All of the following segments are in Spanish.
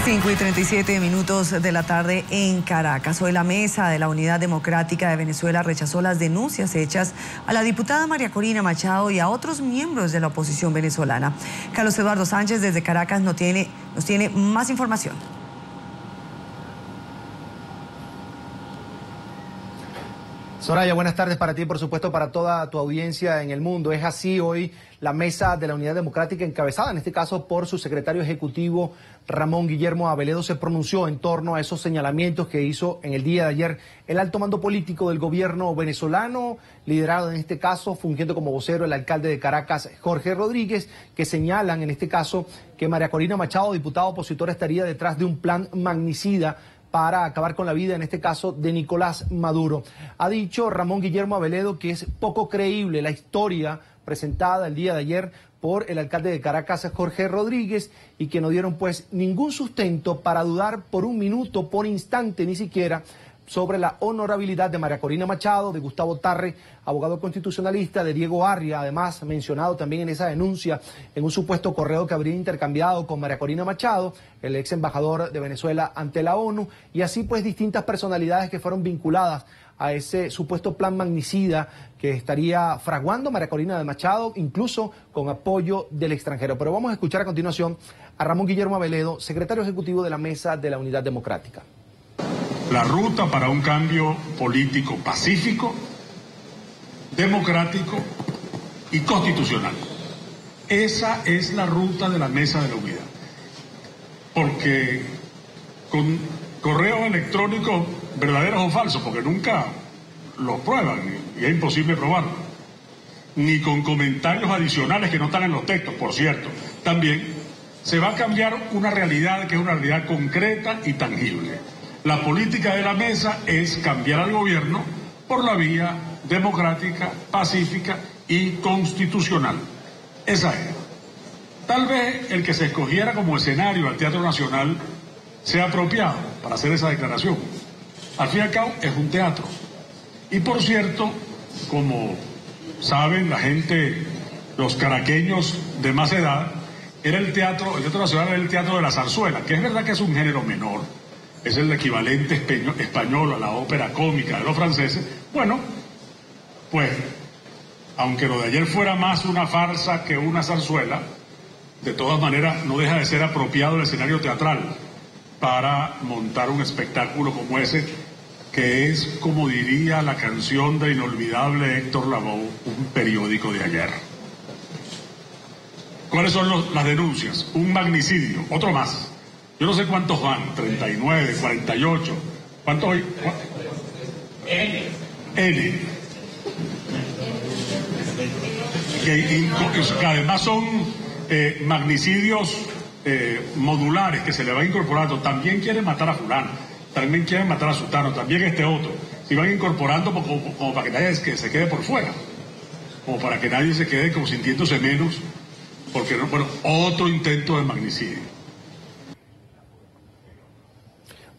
5:37 de la tarde en Caracas. Hoy la Mesa de la Unidad Democrática de Venezuela rechazó las denuncias hechas a la diputada María Corina Machado y a otros miembros de la oposición venezolana. Carlos Eduardo Sánchez desde Caracas nos tiene más información. Soraya, buenas tardes para ti y por supuesto para toda tu audiencia en el mundo. Es así hoy la Mesa de la Unidad Democrática, encabezada en este caso por su secretario ejecutivo Ramón Guillermo Aveledo, se pronunció en torno a esos señalamientos que hizo en el día de ayer el alto mando político del gobierno venezolano, liderado en este caso, fungiendo como vocero el alcalde de Caracas, Jorge Rodríguez, que señalan en este caso que María Corina Machado, diputada opositora, estaría detrás de un plan magnicida para acabar con la vida, en este caso, de Nicolás Maduro. Ha dicho Ramón Guillermo Aveledo que es poco creíble la historia presentada el día de ayer por el alcalde de Caracas, Jorge Rodríguez, y que no dieron pues ningún sustento para dudar por un minuto, por instante ni siquiera, sobre la honorabilidad de María Corina Machado, de Gustavo Tarre, abogado constitucionalista, de Diego Arria, además mencionado también en esa denuncia, en un supuesto correo que habría intercambiado con María Corina Machado, el ex embajador de Venezuela ante la ONU, y así pues distintas personalidades que fueron vinculadas a ese supuesto plan magnicida que estaría fraguando María Corina de Machado, incluso con apoyo del extranjero. Pero vamos a escuchar a continuación a Ramón Guillermo Aveledo, secretario ejecutivo de la Mesa de la Unidad Democrática. La ruta para un cambio político pacífico, democrático y constitucional. Esa es la ruta de la Mesa de la Unidad. Porque con correos electrónicos verdaderos o falsos, porque nunca los prueban y es imposible probarlo, ni con comentarios adicionales que no están en los textos, por cierto, también se va a cambiar una realidad que es una realidad concreta y tangible. La política de la mesa es cambiar al gobierno por la vía democrática, pacífica y constitucional. Esa es. Tal vez el que se escogiera como escenario al Teatro Nacional sea apropiado para hacer esa declaración. Al fin y al cabo es un teatro. Y por cierto, como saben la gente, los caraqueños de más edad, el Teatro Nacional era el teatro de la zarzuela, que es verdad que es un género menor. Es el equivalente español a la ópera cómica de los franceses. Bueno, pues, aunque lo de ayer fuera más una farsa que una zarzuela, de todas maneras no deja de ser apropiado el escenario teatral para montar un espectáculo como ese, que es, como diría la canción del inolvidable Héctor Lavoe, un periódico de ayer. ¿Cuáles son las denuncias? Un magnicidio, otro más. Yo no sé cuántos van, 39, 48, ¿cuántos hay? N. Que además son magnicidios modulares que se le va incorporando. También quieren matar a fulano, también quieren matar a sutano, también este otro. Y van incorporando como para que nadie se quede por fuera, como para que nadie se quede como sintiéndose menos, porque no, bueno, otro intento de magnicidio.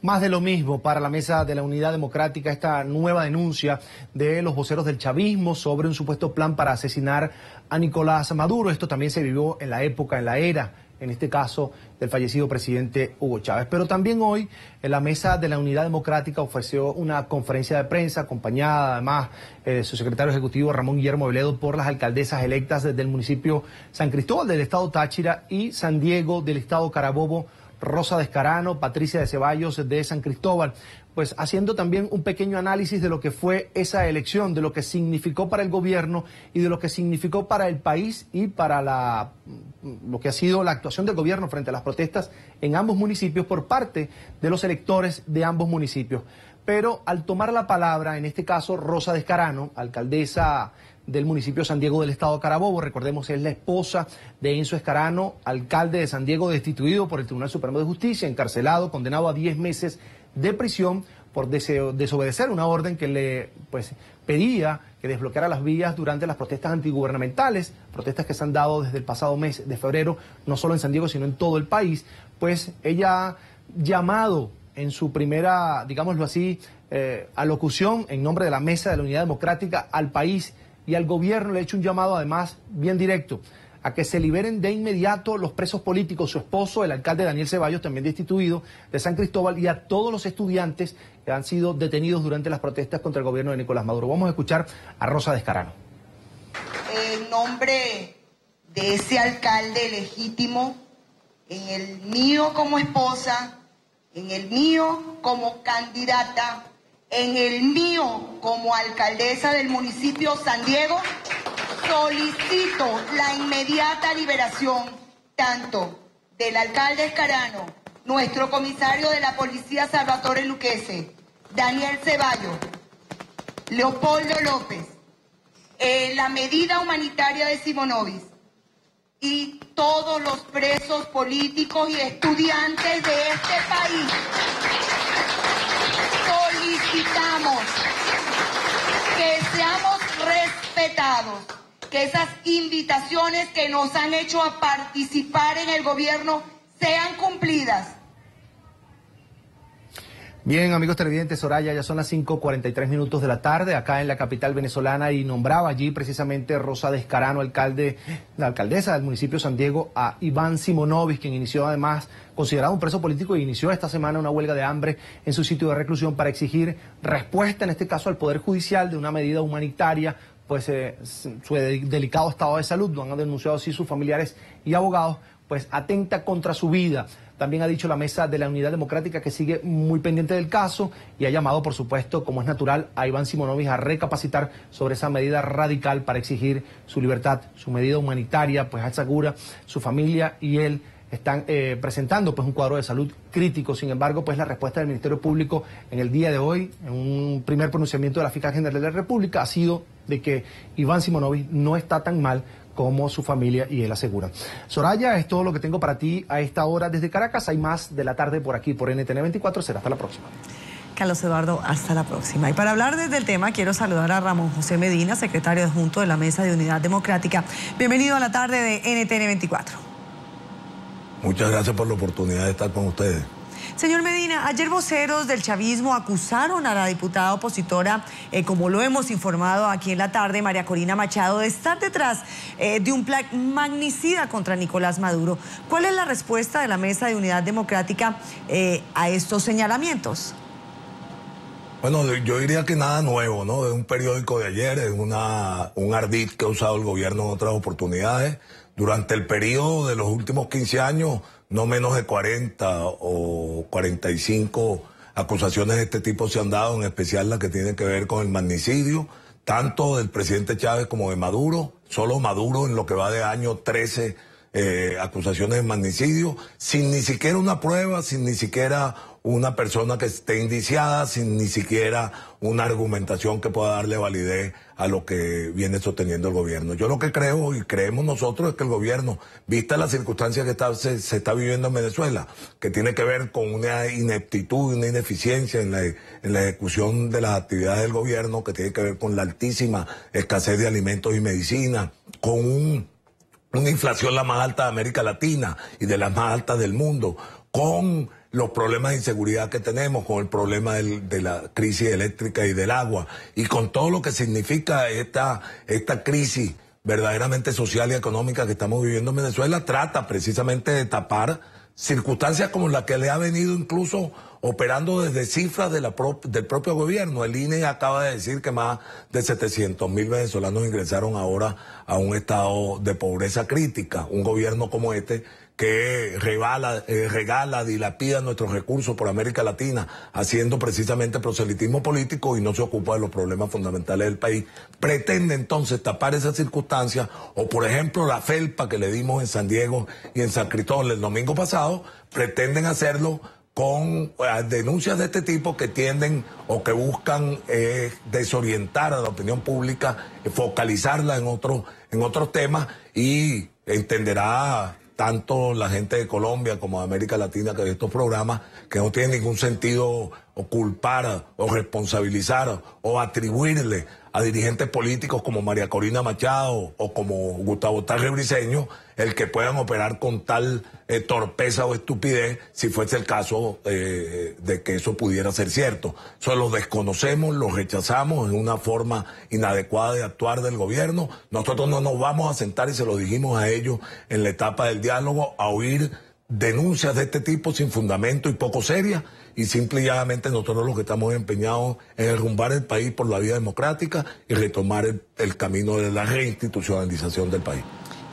Más de lo mismo para la Mesa de la Unidad Democrática, esta nueva denuncia de los voceros del chavismo sobre un supuesto plan para asesinar a Nicolás Maduro. Esto también se vivió en la época, en la era, en este caso, del fallecido presidente Hugo Chávez. Pero también hoy la Mesa de la Unidad Democrática ofreció una conferencia de prensa acompañada además de su secretario ejecutivo Ramón Guillermo Aveledo por las alcaldesas electas del municipio San Cristóbal del estado Táchira y San Diego del estado Carabobo, Rosa de Escarano, Patricia de Ceballos de San Cristóbal, pues haciendo también un pequeño análisis de lo que fue esa elección, de lo que significó para el gobierno y de lo que significó para el país y para lo que ha sido la actuación del gobierno frente a las protestas en ambos municipios por parte de los electores de ambos municipios. Pero al tomar la palabra, en este caso Rosa de Escarano, alcaldesa del municipio de San Diego del estado Carabobo, recordemos es la esposa de Enzo Escarano, alcalde de San Diego, destituido por el Tribunal Supremo de Justicia, encarcelado, condenado a 10 meses de prisión por desobedecer una orden que le pedía que desbloqueara las vías durante las protestas antigubernamentales, protestas que se han dado desde el pasado mes de febrero, no solo en San Diego, sino en todo el país. Pues ella ha llamado en su primera, digámoslo así, alocución en nombre de la Mesa de la Unidad Democrática al país y al gobierno, le ha hecho un llamado además bien directo a que se liberen de inmediato los presos políticos, su esposo, el alcalde Daniel Ceballos, también destituido, de San Cristóbal, y a todos los estudiantes que han sido detenidos durante las protestas contra el gobierno de Nicolás Maduro. Vamos a escuchar a Rosa Descarano. En nombre de ese alcalde legítimo, en el mío como esposa, en el mío como candidata, en el mío como alcaldesa del municipio San Diego, solicito la inmediata liberación tanto del alcalde Descarano, nuestro comisario de la policía Salvatore Luquese, Daniel Ceballos, Leopoldo López, la medida humanitaria de Simonovic y todos los presos políticos y estudiantes de este país. Solicitamos que seamos respetados, que esas invitaciones que nos han hecho a participar en el gobierno sean cumplidas. Bien, amigos televidentes, Soraya, ya son las 5:43 de la tarde acá en la capital venezolana, y nombraba allí precisamente Rosa Descarano, la alcaldesa del municipio San Diego, a Iván Simonovic, quien inició además, considerado un preso político, e inició esta semana una huelga de hambre en su sitio de reclusión para exigir respuesta, en este caso al Poder Judicial, de una medida humanitaria, pues su delicado estado de salud, lo han denunciado así sus familiares y abogados, pues atenta contra su vida. También ha dicho la Mesa de la Unidad Democrática que sigue muy pendiente del caso y ha llamado, por supuesto, como es natural, a Iván Simonovic a recapacitar sobre esa medida radical para exigir su libertad, su medida humanitaria, pues asegura su familia y él están presentando pues un cuadro de salud crítico. Sin embargo, pues la respuesta del Ministerio Público en el día de hoy, en un primer pronunciamiento de la Fiscal General de la República, ha sido de que Iván Simonovic no está tan mal como su familia y él asegura. Soraya, es todo lo que tengo para ti a esta hora desde Caracas. Hay más de la tarde por aquí, por NTN 24. Será hasta la próxima. Carlos Eduardo, hasta la próxima. Y para hablar desde el tema, quiero saludar a Ramón José Medina, secretario adjunto de la Mesa de Unidad Democrática. Bienvenido a la tarde de NTN 24. Muchas gracias por la oportunidad de estar con ustedes. Señor Medina, ayer voceros del chavismo acusaron a la diputada opositora, como lo hemos informado aquí en la tarde, María Corina Machado, de estar detrás de un plan magnicida contra Nicolás Maduro. ¿Cuál es la respuesta de la Mesa de Unidad Democrática a estos señalamientos? Bueno, yo diría que nada nuevo, ¿no? Es un periódico de ayer, es un ardid que ha usado el gobierno en otras oportunidades. Durante el periodo de los últimos 15 años, no menos de 40 o 45 acusaciones de este tipo se han dado, en especial las que tienen que ver con el magnicidio, tanto del presidente Chávez como de Maduro. Solo Maduro en lo que va de año 13 acusaciones de magnicidio, sin ni siquiera una prueba, sin ni siquiera una persona que esté indiciada, sin ni siquiera una argumentación que pueda darle validez a lo que viene sosteniendo el gobierno. Yo lo que creo y creemos nosotros es que el gobierno, vista las circunstancias que se está viviendo en Venezuela, que tiene que ver con una ineptitud, una ineficiencia en la ejecución de las actividades del gobierno, que tiene que ver con la altísima escasez de alimentos y medicina, con una inflación la más alta de América Latina y de las más altas del mundo, con los problemas de inseguridad que tenemos, con el problema de la crisis eléctrica y del agua, y con todo lo que significa esta crisis verdaderamente social y económica que estamos viviendo en Venezuela, trata precisamente de tapar circunstancias como la que le ha venido incluso operando desde cifras del propio gobierno. El INE acaba de decir que más de 700.000 venezolanos ingresaron ahora a un estado de pobreza crítica. Un gobierno como este que regala, dilapida nuestros recursos por América Latina, haciendo precisamente proselitismo político y no se ocupa de los problemas fundamentales del país, pretende entonces tapar esas circunstancias, o por ejemplo la felpa que le dimos en San Diego y en San Cristóbal el domingo pasado, pretenden hacerlo con denuncias de este tipo que tienden o que buscan desorientar a la opinión pública, focalizarla en otros temas, y entenderá tanto la gente de Colombia como de América Latina que de estos programas que no tienen ningún sentido o culpar o responsabilizar o atribuirle a dirigentes políticos como María Corina Machado o como Gustavo Tarre Briceño el que puedan operar con tal torpeza o estupidez si fuese el caso de que eso pudiera ser cierto. Eso lo desconocemos, lo rechazamos en una forma inadecuada de actuar del gobierno. Nosotros no nos vamos a sentar, y se lo dijimos a ellos en la etapa del diálogo, a oír denuncias de este tipo sin fundamento y poco serias, y simple y llanamente nosotros lo que estamos empeñados en derrumbar el país por la vía democrática y retomar el camino de la reinstitucionalización del país.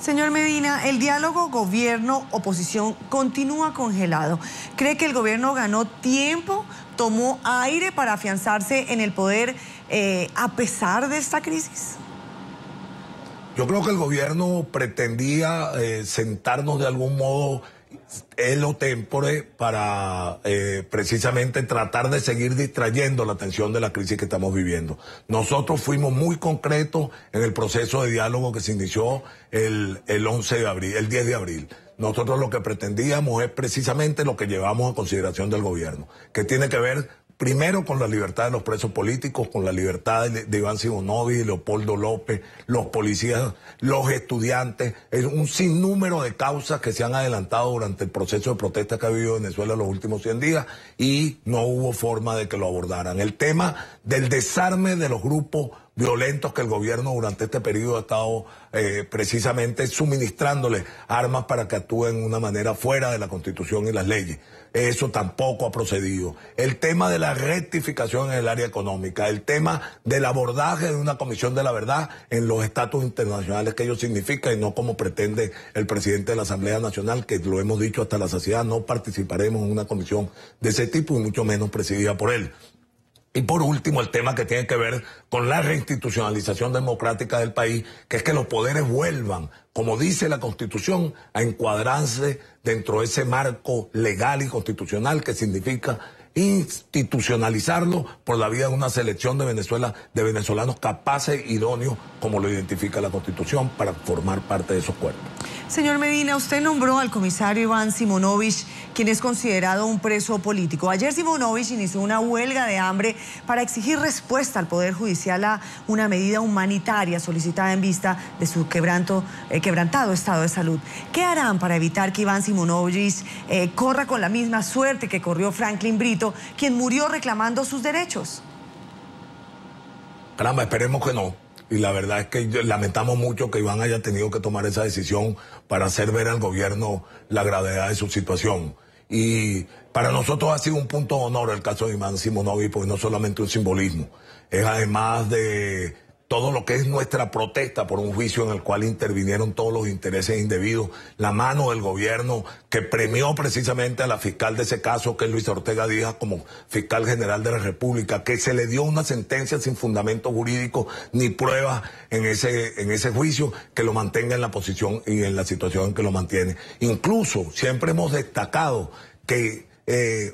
Señor Medina, el diálogo gobierno-oposición continúa congelado. ¿Cree que el gobierno ganó tiempo, tomó aire para afianzarse en el poder a pesar de esta crisis? Yo creo que el gobierno pretendía sentarnos de algún modo elo tempore para precisamente tratar de seguir distrayendo la atención de la crisis que estamos viviendo. Nosotros fuimos muy concretos en el proceso de diálogo que se inició el 11 de abril, el 10 de abril. Nosotros lo que pretendíamos es precisamente lo que llevamos a consideración del gobierno, que tiene que ver primero con la libertad de los presos políticos, con la libertad de Iván Simonovic, de Leopoldo López, los policías, los estudiantes, es un sinnúmero de causas que se han adelantado durante el proceso de protesta que ha vivido Venezuela los últimos 100 días y no hubo forma de que lo abordaran. El tema del desarme de los grupos violentos que el gobierno durante este periodo ha estado precisamente suministrándole armas para que actúen de una manera fuera de la Constitución y las leyes. Eso tampoco ha procedido. El tema de la rectificación en el área económica, el tema del abordaje de una comisión de la verdad en los estatus internacionales que ello significa y no como pretende el presidente de la Asamblea Nacional, que lo hemos dicho hasta la saciedad, no participaremos en una comisión de ese tipo y mucho menos presidida por él. Y por último, el tema que tiene que ver con la reinstitucionalización democrática del país, que es que los poderes vuelvan, como dice la Constitución, a encuadrarse dentro de ese marco legal y constitucional que significa institucionalizarlo por la vía de una selección de venezolanos capaces, idóneos, como lo identifica la Constitución, para formar parte de esos cuerpos. Señor Medina, usted nombró al comisario Iván Simonovic, quien es considerado un preso político. Ayer Simonovic inició una huelga de hambre para exigir respuesta al Poder Judicial a una medida humanitaria solicitada en vista de su quebrantado estado de salud. ¿Qué harán para evitar que Iván Simonovic corra con la misma suerte que corrió Franklin Brito, quien murió reclamando sus derechos? Caramba, esperemos que no. Y la verdad es que lamentamos mucho que Iván haya tenido que tomar esa decisión para hacer ver al gobierno la gravedad de su situación. Y para nosotros ha sido un punto de honor el caso de Iván Simonovic, porque no solamente un simbolismo, es además de todo lo que es nuestra protesta por un juicio en el cual intervinieron todos los intereses indebidos, la mano del gobierno que premió precisamente a la fiscal de ese caso, que es Luisa Ortega Díaz, como fiscal general de la República, que se le dio una sentencia sin fundamento jurídico ni pruebas en ese juicio que lo mantenga en la posición y en la situación en que lo mantiene. Incluso siempre hemos destacado que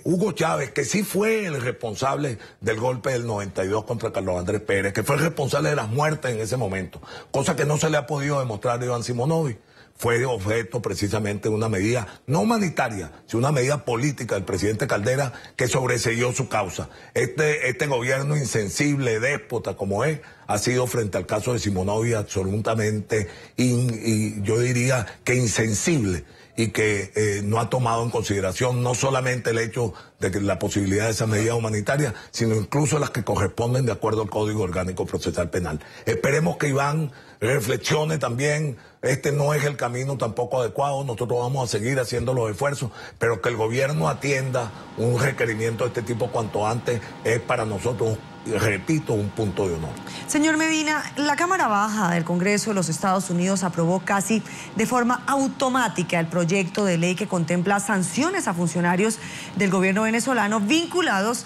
Hugo Chávez, que sí fue el responsable del golpe del 92 contra Carlos Andrés Pérez, que fue el responsable de las muertes en ese momento, cosa que no se le ha podido demostrar a Iván Simonovic, fue objeto precisamente de una medida no humanitaria, sino una medida política del presidente Caldera que sobreseyó su causa. Este gobierno insensible, déspota como es, ha sido frente al caso de Simonovic absolutamente, yo diría que insensible, y que no ha tomado en consideración no solamente el hecho de que la posibilidad de esas medidas humanitarias, sino incluso las que corresponden de acuerdo al Código Orgánico Procesal Penal. Esperemos que Iván reflexione también, este no es el camino tampoco adecuado, nosotros vamos a seguir haciendo los esfuerzos, pero que el gobierno atienda un requerimiento de este tipo cuanto antes es para nosotros, repito, un punto de honor. Señor Medina, la Cámara Baja del Congreso de los Estados Unidos aprobó casi de forma automática el proyecto de ley que contempla sanciones a funcionarios del gobierno venezolano vinculados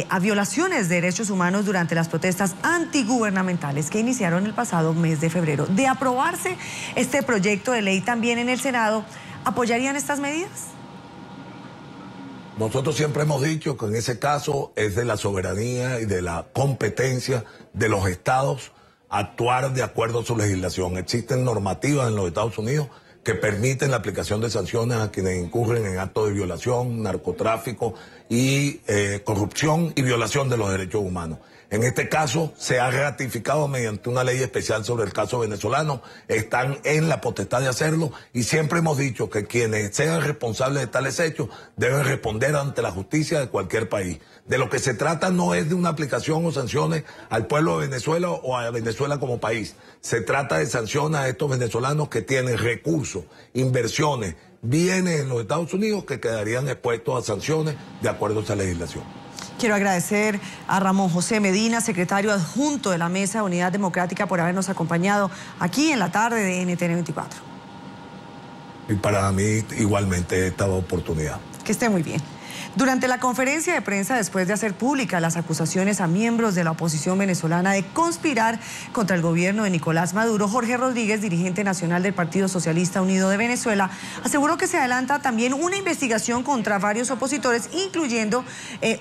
a violaciones de derechos humanos durante las protestas antigubernamentales que iniciaron el pasado mes de febrero. De aprobarse este proyecto de ley también en el Senado, ¿apoyarían estas medidas? Nosotros siempre hemos dicho que en ese caso es de la soberanía y de la competencia de los estados actuar de acuerdo a su legislación. Existen normativas en los Estados Unidos que permiten la aplicación de sanciones a quienes incurren en actos de violación, narcotráfico y corrupción y violación de los derechos humanos. En este caso se ha ratificado mediante una ley especial sobre el caso venezolano, están en la potestad de hacerlo y siempre hemos dicho que quienes sean responsables de tales hechos deben responder ante la justicia de cualquier país. De lo que se trata no es de una aplicación o sanciones al pueblo de Venezuela o a Venezuela como país. Se trata de sanciones a estos venezolanos que tienen recursos, inversiones, bienes en los Estados Unidos que quedarían expuestos a sanciones de acuerdo a esa legislación. Quiero agradecer a Ramón José Medina, secretario adjunto de la Mesa de Unidad Democrática, por habernos acompañado aquí en la tarde de NTN 24. Y para mí igualmente esta oportunidad. Que esté muy bien. Durante la conferencia de prensa, después de hacer públicas las acusaciones a miembros de la oposición venezolana de conspirar contra el gobierno de Nicolás Maduro, Jorge Rodríguez, dirigente nacional del Partido Socialista Unido de Venezuela, aseguró que se adelanta también una investigación contra varios opositores, incluyendo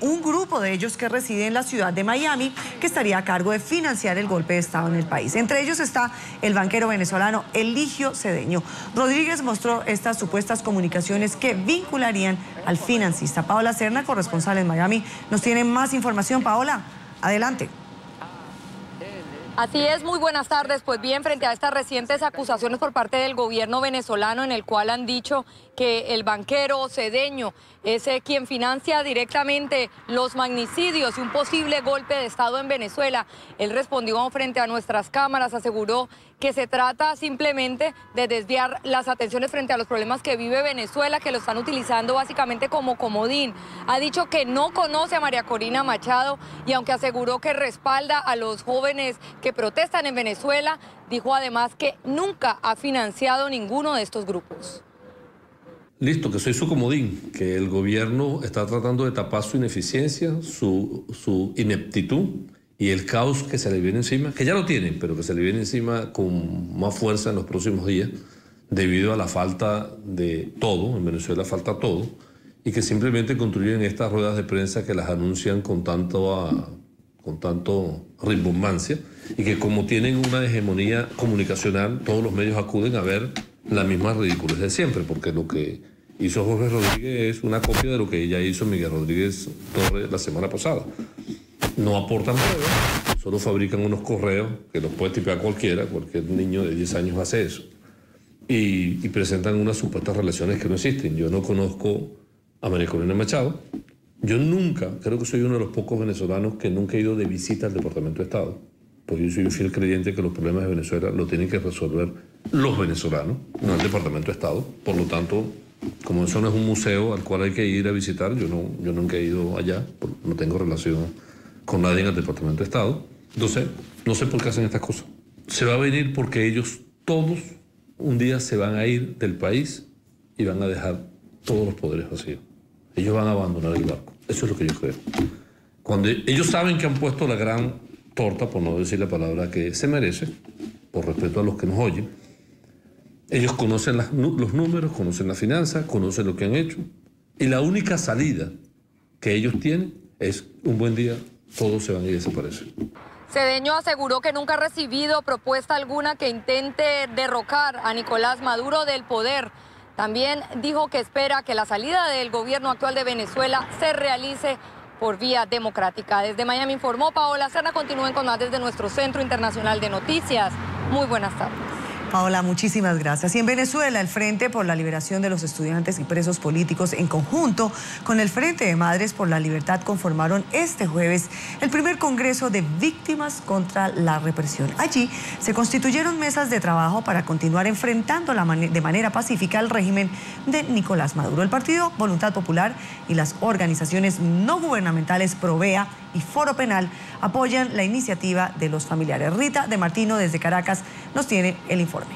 un grupo de ellos que reside en la ciudad de Miami, que estaría a cargo de financiar el golpe de Estado en el país. Entre ellos está el banquero venezolano Eligio Cedeño. Rodríguez mostró estas supuestas comunicaciones que vincularían al financista. Paola Serna, corresponsal en Miami, nos tiene más información. Paola, adelante. Así es, muy buenas tardes. Pues bien, frente a estas recientes acusaciones por parte del gobierno venezolano, en el cual han dicho que el banquero Cedeño es quien financia directamente los magnicidios y un posible golpe de Estado en Venezuela, él respondió frente a nuestras cámaras, aseguró que se trata simplemente de desviar las atenciones frente a los problemas que vive Venezuela, que lo están utilizando básicamente como comodín. Ha dicho que no conoce a María Corina Machado y aunque aseguró que respalda a los jóvenes que protestan en Venezuela, dijo además que nunca ha financiado ninguno de estos grupos. Listo, que soy su comodín, que el gobierno está tratando de tapar su ineficiencia, su ineptitud y el caos que se le viene encima, que ya lo tienen, pero que se le viene encima con más fuerza en los próximos días, debido a la falta de todo, en Venezuela falta todo, y que simplemente construyen estas ruedas de prensa que las anuncian con tanto rimbombancia, y que como tienen una hegemonía comunicacional, todos los medios acuden a ver la misma ridiculez de siempre, porque lo que hizo Jorge Rodríguez es una copia de lo que ya hizo Miguel Rodríguez Torres la semana pasada. No aportan pruebas, solo fabrican unos correos que los puede tipear cualquier niño de 10 años hace eso, y presentan unas supuestas relaciones que no existen. Yo no conozco a María Corina Machado, yo nunca, creo que soy uno de los pocos venezolanos que nunca he ido de visita al Departamento de Estado, porque yo soy un fiel creyente que los problemas de Venezuela lo tienen que resolver los venezolanos, no el Departamento de Estado. Por lo tanto, como eso no es un museo al cual hay que ir a visitar, yo nunca he ido allá, no tengo relación con nadie en el Departamento de Estado. Entonces, no sé por qué hacen estas cosas. Se va a venir porque ellos todos un día se van a ir del país y van a dejar todos los poderes vacíos. Ellos van a abandonar el barco. Eso es lo que yo creo. Cuando ellos saben que han puesto la gran torta, por no decir la palabra que se merece, por respeto a los que nos oyen, ellos conocen los números, conocen la finanza, conocen lo que han hecho, y la única salida que ellos tienen es un buen día, todos se van y desaparecen. Cedeño aseguró que nunca ha recibido propuesta alguna que intente derrocar a Nicolás Maduro del poder. También dijo que espera que la salida del gobierno actual de Venezuela se realice por vía democrática. Desde Miami informó Paola Serna. Continúen con más desde nuestro Centro Internacional de Noticias. Muy buenas tardes. Paola, muchísimas gracias. Y en Venezuela, el Frente por la Liberación de los Estudiantes y Presos Políticos, en conjunto con el Frente de Madres por la Libertad, conformaron este jueves el primer Congreso de Víctimas contra la Represión. Allí se constituyeron mesas de trabajo para continuar enfrentando de manera pacífica al régimen de Nicolás Maduro. El Partido Voluntad Popular y las organizaciones no gubernamentales Provea y Foro Penal apoyan la iniciativa de los familiares. Rita de Martino desde Caracas nos tiene el informe.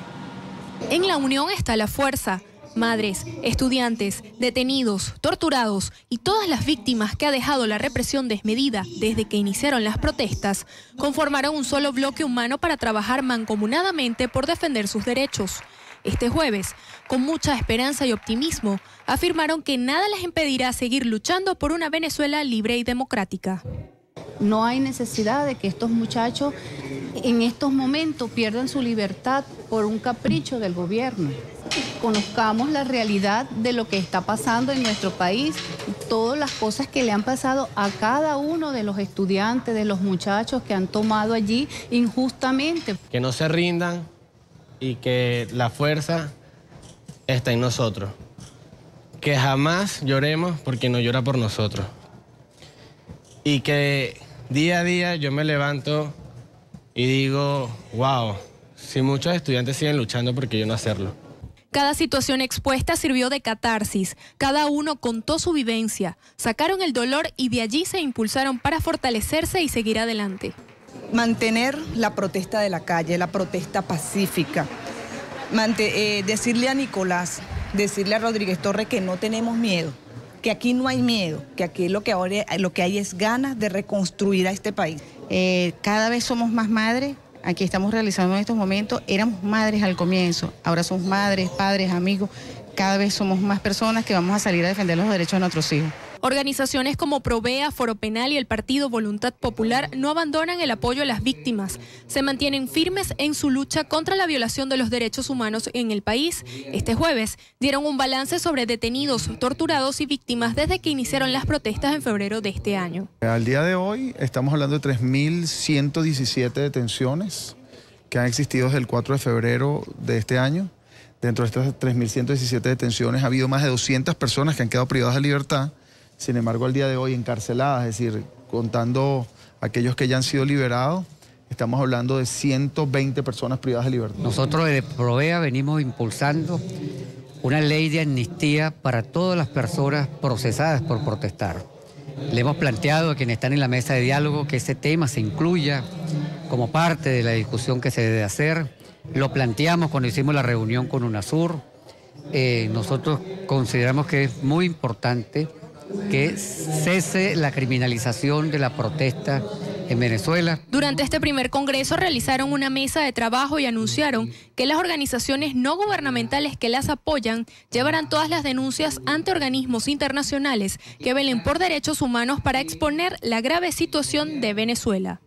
En la unión está la fuerza. Madres, estudiantes, detenidos, torturados y todas las víctimas que ha dejado la represión desmedida desde que iniciaron las protestas conformaron un solo bloque humano para trabajar mancomunadamente por defender sus derechos. Este jueves, con mucha esperanza y optimismo, afirmaron que nada les impedirá seguir luchando por una Venezuela libre y democrática. No hay necesidad de que estos muchachos en estos momentos pierdan su libertad por un capricho del gobierno. Conozcamos la realidad de lo que está pasando en nuestro país, todas las cosas que le han pasado a cada uno de los estudiantes, de los muchachos que han tomado allí injustamente. Que no se rindan y que la fuerza está en nosotros. Que jamás lloremos porque no llora por nosotros. Y que día a día yo me levanto y digo, wow, si muchos estudiantes siguen luchando, ¿por qué yo no hacerlo? Cada situación expuesta sirvió de catarsis. Cada uno contó su vivencia, sacaron el dolor y de allí se impulsaron para fortalecerse y seguir adelante. Mantener la protesta de la calle, la protesta pacífica. Decirle a Nicolás, decirle a Rodríguez Torres que no tenemos miedo, que aquí no hay miedo, que aquí lo que hay es ganas de reconstruir a este país. Cada vez somos más madres. Aquí estamos realizando en estos momentos, éramos madres al comienzo, ahora somos madres, padres, amigos, cada vez somos más personas que vamos a salir a defender los derechos de nuestros hijos. Organizaciones como Provea, Foro Penal y el Partido Voluntad Popular no abandonan el apoyo a las víctimas. Se mantienen firmes en su lucha contra la violación de los derechos humanos en el país. Este jueves dieron un balance sobre detenidos, torturados y víctimas desde que iniciaron las protestas en febrero de este año. Al día de hoy estamos hablando de 3.117 detenciones que han existido desde el 4 de febrero de este año. Dentro de estas 3.117 detenciones ha habido más de 200 personas que han quedado privadas de libertad. Sin embargo, al día de hoy encarceladas, es decir, contando aquellos que ya han sido liberados, estamos hablando de 120 personas privadas de libertad. Nosotros de Provea venimos impulsando una ley de amnistía para todas las personas procesadas por protestar. Le hemos planteado a quienes están en la mesa de diálogo que ese tema se incluya como parte de la discusión que se debe hacer. Lo planteamos cuando hicimos la reunión con UNASUR. Nosotros consideramos que es muy importante que cese la criminalización de la protesta en Venezuela. Durante este primer congreso realizaron una mesa de trabajo y anunciaron que las organizaciones no gubernamentales que las apoyan llevarán todas las denuncias ante organismos internacionales que velen por derechos humanos para exponer la grave situación de Venezuela.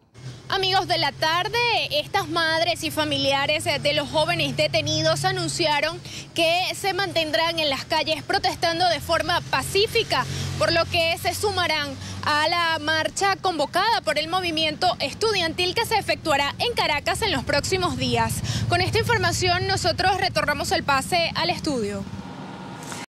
Amigos de la tarde, estas madres y familiares de los jóvenes detenidos anunciaron que se mantendrán en las calles protestando de forma pacífica, por lo que se sumarán a la marcha convocada por el movimiento estudiantil que se efectuará en Caracas en los próximos días. Con esta información nosotros retornamos el pase al estudio.